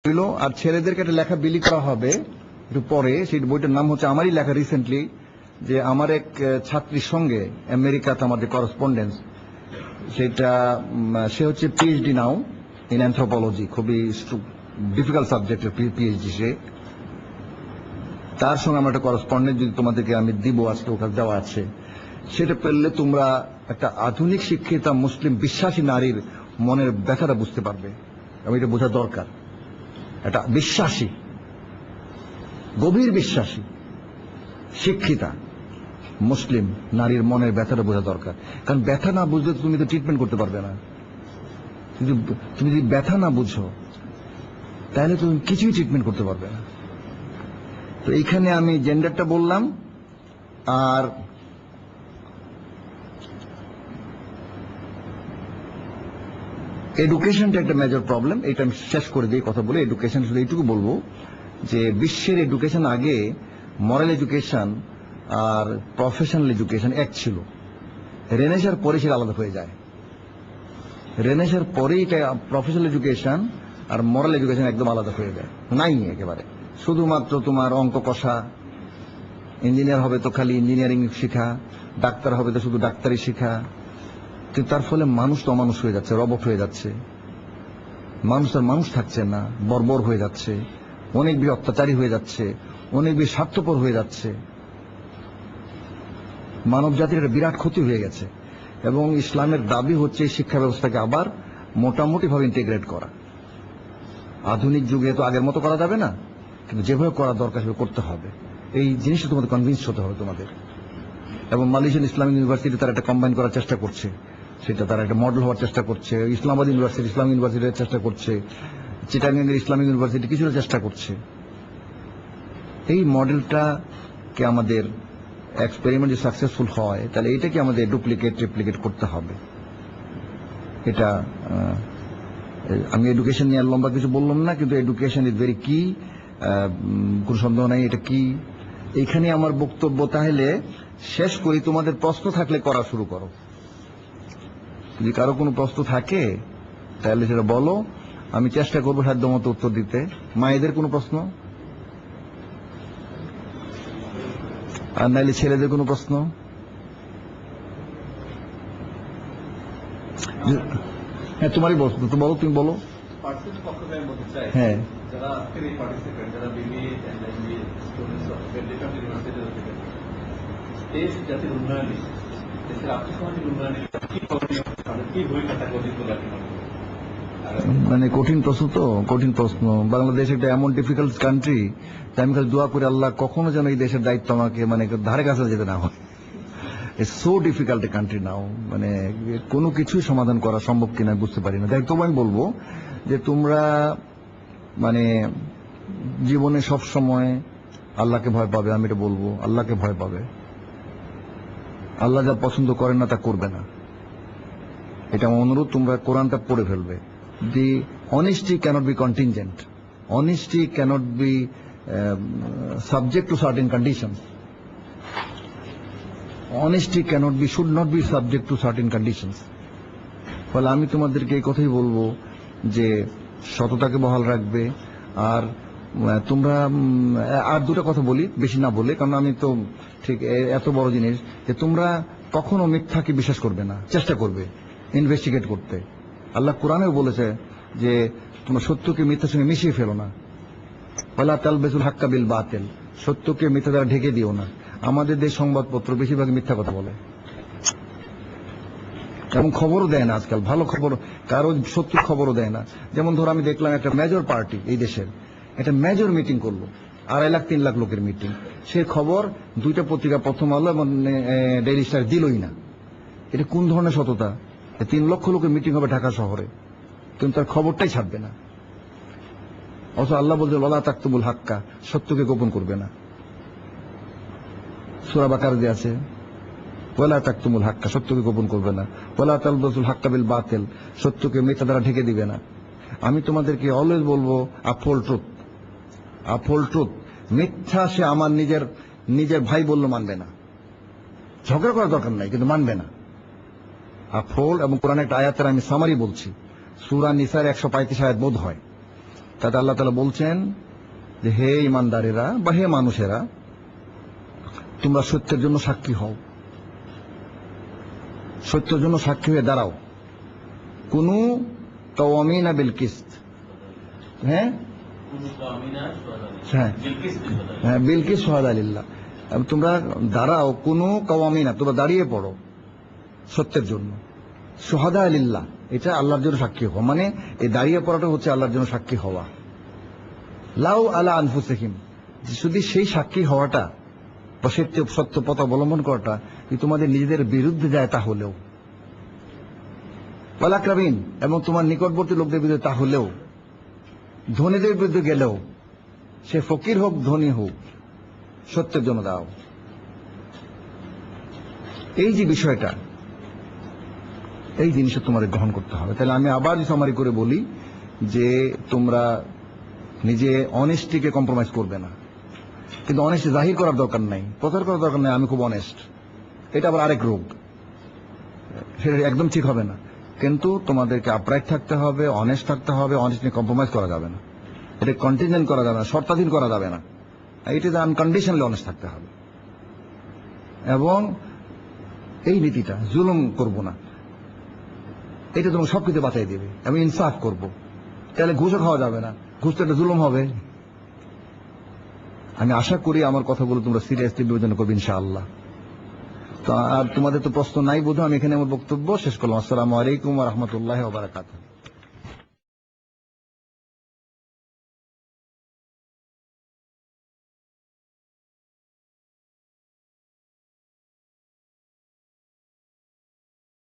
হইল। আর ছেলেদেরকে একটা লেখা বিলি করা হবে একটু পরে, সেই বইটার নাম হচ্ছে আমারই লেখা রিসেন্টলি, যে আমার এক ছাত্রীর সঙ্গে আমেরিকাতে আমাদের করসপন্ডেন্স, সেটা সে হচ্ছে পিএইচডি নাও ইন অ্যানথ্রোপোলজি, খুবই ডিফিকাল্ট সাবজেক্টের পিএইচডি সে। তার সঙ্গে আমার একটা করসপন্ডেন্স যদি তোমাদেরকে আমি দিব, আজকে ওখানে দেওয়া আছে, সেটা পেলে তোমরা একটা আধুনিক শিক্ষিত মুসলিম বিশ্বাসী নারীর মনের ব্যথাটা বুঝতে পারবে। এবং এটা বোঝা দরকার, একটা বিশ্বাসী, গভীর বিশ্বাসী, শিক্ষিতা মুসলিম নারীর মনের ব্যথাটা বোঝা দরকার। কারণ ব্যথা না বুঝলে তুমি তো ট্রিটমেন্ট করতে পারবে না। তুমি যদি ব্যথা না বুঝো তাহলে তুমি কিছুই ট্রিটমেন্ট করতে পারবে না। তো এইখানে আমি জেন্ডারটা বললাম। আর এডুকেশনটা একটা মেজর প্রবলেম, এটা আমি শেষ করে দিয়ে কথা বলে এডুকেশন শুধু এইটুকু বলবো যে বিশ্বের এডুকেশন আগে মরাল এডুকেশন আর প্রফেশনাল এডুকেশন এক ছিল। রেনেসার পরে সেটা আলাদা হয়ে যায়। রেনেসার পরেই প্রফেশনাল এডুকেশন আর মরাল এডুকেশন একদম আলাদা হয়ে যায়, নাই একেবারে। শুধুমাত্র তোমার অঙ্ক কষা, ইঞ্জিনিয়ার হবে তো খালি ইঞ্জিনিয়ারিং শেখা, ডাক্তার হবে তো শুধু ডাক্তারি শেখা। কিন্তু তার ফলে মানুষ তো অমানুষ হয়ে যাচ্ছে, রবট হয়ে যাচ্ছে, মানুষ আর মানুষ থাকছে না, বর্বর হয়ে যাচ্ছে, অনেক বেশি অত্যাচারী হয়ে যাচ্ছে, অনেক বেশি স্বার্থপর হয়ে যাচ্ছে। মানব জাতির একটা বিরাট ক্ষতি হয়ে গেছে। এবং ইসলামের দাবি হচ্ছে এই শিক্ষা ব্যবস্থাকে আবার মোটামুটি ভাবে ইন্টিগ্রেট করা। আধুনিক যুগে তো আগের মতো করা যাবে না, কিন্তু যেভাবে করা দরকার সেভাবে করতে হবে। এই জিনিসটা তোমাদের কনভিন্স হতে হবে তোমাদের। এবং মালয়েশিয়ান ইসলামিক ইউনিভার্সিটি তারা একটা কম্বাইন করার চেষ্টা করছে, সেটা তারা একটা মডেল হওয়ার চেষ্টা করছে। ইসলামাবাদ ইউনিভার্সিটি ইসলামিক ইউনিভার্সিটির চেষ্টা করছে, চিটাগাংয়ের ইসলামিক ইউনিভার্সিটি কিছুটা চেষ্টা করছে। এই মডেলটাকে আমাদের এক্সপেরিমেন্ট যদি সাকসেসফুল হয় তাহলে এটাকে আমাদের রেপ্লিকেট করতে হবে। এটা আমি এডুকেশন নিয়ে লম্বা কিছু বললাম না, কিন্তু এডুকেশন ইজ ভেরি কি, কোন সন্দেহ নাই এটা কি। এইখানে আমার বক্তব্য। তাহলে শেষ করি, তোমাদের প্রশ্ন থাকলে করা শুরু করো। যদি কারো কোনো প্রশ্ন থাকে তাহলে সেটা বলো, আমি চেষ্টা করবো সাধ্যমতো উত্তর দিতে। মায়েদের কোনো প্রশ্ন? আর নাইলে ছেলেদের কোনো প্রশ্ন? হ্যাঁ, তোমারই প্রশ্ন তো বলো, তুমি বলো। হ্যাঁ, জাতির উন্নয়নে, দেশের আর্থসামাজিক উন্নয়নে কি করণীয়, কি ভূমিকা থাকবে অতীত মানে কঠিন প্রশ্ন তো, কঠিন প্রশ্ন। বাংলাদেশ একটা এমন ডিফিকাল্ট কান্ট্রি, আমি খালি দোয়া করি আল্লাহ কখনো যেন এই দেশের দায়িত্ব আমাকে মানে ধারে কাছে যেতে না হয়। It's so difficult a country now, মানে কোনো কিছুই সমাধান করা সম্ভব কিনা বুঝতে পারি না। দেখ, তবু আমি বলবো যে তোমরা মানে জীবনে সব সময় আল্লাহকে ভয় পাবে। আমি এটা বলবো, আল্লাহকে ভয় পাবে। আল্লাহ যা পছন্দ করেন না তা করবে না, এটা আমার অনুরোধ। তোমরা কোরআনটা পড়ে ফেলবে। The honesty cannot be contingent, honesty cannot be subject to certain conditions. Honesty cannot be, should not be subject to certain conditions. ফলে আমি তোমাদেরকে এই কথাই বলবো যে সততাকে বহাল রাখবে। আর তোমরা আর দুটো কথা বলি, বেশি না বলে, কারণ আমি তো ঠিক এত বড় জিনিস যে তোমরা কখনো মিথ্যাকে বিশ্বাস করবে না, চেষ্টা করবে ইনভেস্টিগেট করতে। আল্লাহ কোরআনেও বলেছে যে তোমরা সত্যকে মিথ্যার সঙ্গে মিশিয়ে ফেলো না। ওয়ালা তালবিসুল হাক্কা বিল বাতিল, সত্যকে মিথ্যা দ্বারা ঢেকে দিও না। আমাদের দেশ সংবাদপত্র বেশিরভাগ মিথ্যা কথা বলে এবং খবরও দেয় না আজকাল, ভালো খবর কারো সত্যি খবরও দেয় না। যেমন ধরো, আমি দেখলাম একটা মেজর পার্টি এই দেশের একটা মেজর মিটিং করলো, 2.5 লাখ 3 লাখ লোকের মিটিং। সে খবর দুইটা পত্রিকা, প্রথম আলো এবং ডেইলি স্টার দিলই না। এটা কোন ধরনের সততা? 3 লক্ষ লোকের মিটিং হবে ঢাকা শহরে, কিন্তু তার খবরটাই ছাপবে না। অথচ আল্লাহ বলছে ওয়ালা তাকতুমুল হাক্কা, সত্যকে গোপন করবে না। সূরা বাকারাতে আছে ওয়ালা তাকতুমুল হাক্কা, সত্যকে গোপন করবে না। ওয়ালা তালবিসুল হাক্কা বিল বাতিল, সত্যকে মিথ্যা দ্বারা ঢেকে দিবে না। আমি তোমাদেরকে অলওয়েজ বলবো আপহোল্ড ট্রুথ, আপহোল্ড ট্রুথ। মিথ্যা সে আমার নিজের ভাই বললো মানবে না, ঝগড়া করার দরকার নাই, কিন্তু মানবে না। আপহোল্ড। এবং কোরআন একটা আয়াতের আমি সামারি বলছি, সূরা নিসার 135 আয়াত বোধ হয়। তাতে আল্লাহ তাআলা বলছেন যে হে ইমানদারেরা বা হে মানুষেরা, তোমরা সত্যের জন্য সাক্ষী হও, সত্যের জন্য সাক্ষী হয়ে দাঁড়াও। কুনু কাওয়ামিনা বিল কিসত, হ্যাঁ হ্যাঁ হ্যাঁ, বিলকিস শুহাদা লিল্লাহ। তোমরা দাঁড়াও, কুনু কাওয়ামিনা, তোমরা দাঁড়িয়ে পড়ো সত্যের জন্য, শুহাদা লিল্লাহ, এটা আল্লাহর জন্য সাক্ষী হওয়া, মানে এই দাঁড়িয়ে পড়াটা হচ্ছে আল্লাহর জন্য সাক্ষী হওয়া। লাউ আলা আনফুসিহিম, শুধু সেই সাক্ষী হওয়াটা বা সত্য পথ অবলম্বন করাটা যদি তোমাদের নিজেদের বিরুদ্ধে যায় তাহলেও, ওয়ালাকরাবিন, এবং তোমার নিকটবর্তী লোকদের বিরুদ্ধে তাহলেও, ধনীদের বিরুদ্ধে গেলেও, সে ফকির হোক ধনী হোক, সত্যের জন্য দাও। এই যে বিষয়টা, এই জিনিসটা তোমাদের গ্রহণ করতে হবে। তাহলে আমি আবার সামারি করে বলি যে তোমরা নিজে অনেস্টিকে কম্প্রোমাইজ করবে না, কিন্তু অনেস্টি জাহির করার দরকার নাই, প্রচার করার দরকার নাই আমি খুব অনেস্ট, এটা আবার আরেক রোগ, সেটা একদম ঠিক হবে না। কিন্তু তোমাদেরকে আপরাইট থাকতে হবে, অনেস্ট থাকতে হবে, অনেস্ট নিয়ে কম্প্রোমাইজ করা যাবে না, এটা কন্টিনজেন্ট করা যাবে না, শর্তাধীন করা যাবে না, ইট ইজ আনকন্ডিশনালি অনেস্ট থাকতে হবে। এবং এই নীতিটা জুলুম করব না, এটা তোমাকে সবকিছু বাঁচাই দেবে। আমি ইনসাফ করব, তাহলে ঘুষও খাওয়া যাবে না, ঘুষ তো একটা জুলুম হবে। আমি আশা করি আমার কথাগুলো তোমরা সিরিয়াসলি বিবেচনা করবে ইনশাআল্লাহ। তো আর তোমাদের তো প্রশ্ন নাই বোধহয়, আমি এখানে আমার বক্তব্য শেষ করলাম। আসসালামু আলাইকুম ওয়া রাহমাতুল্লাহি ওয়া বারাকাতুহু।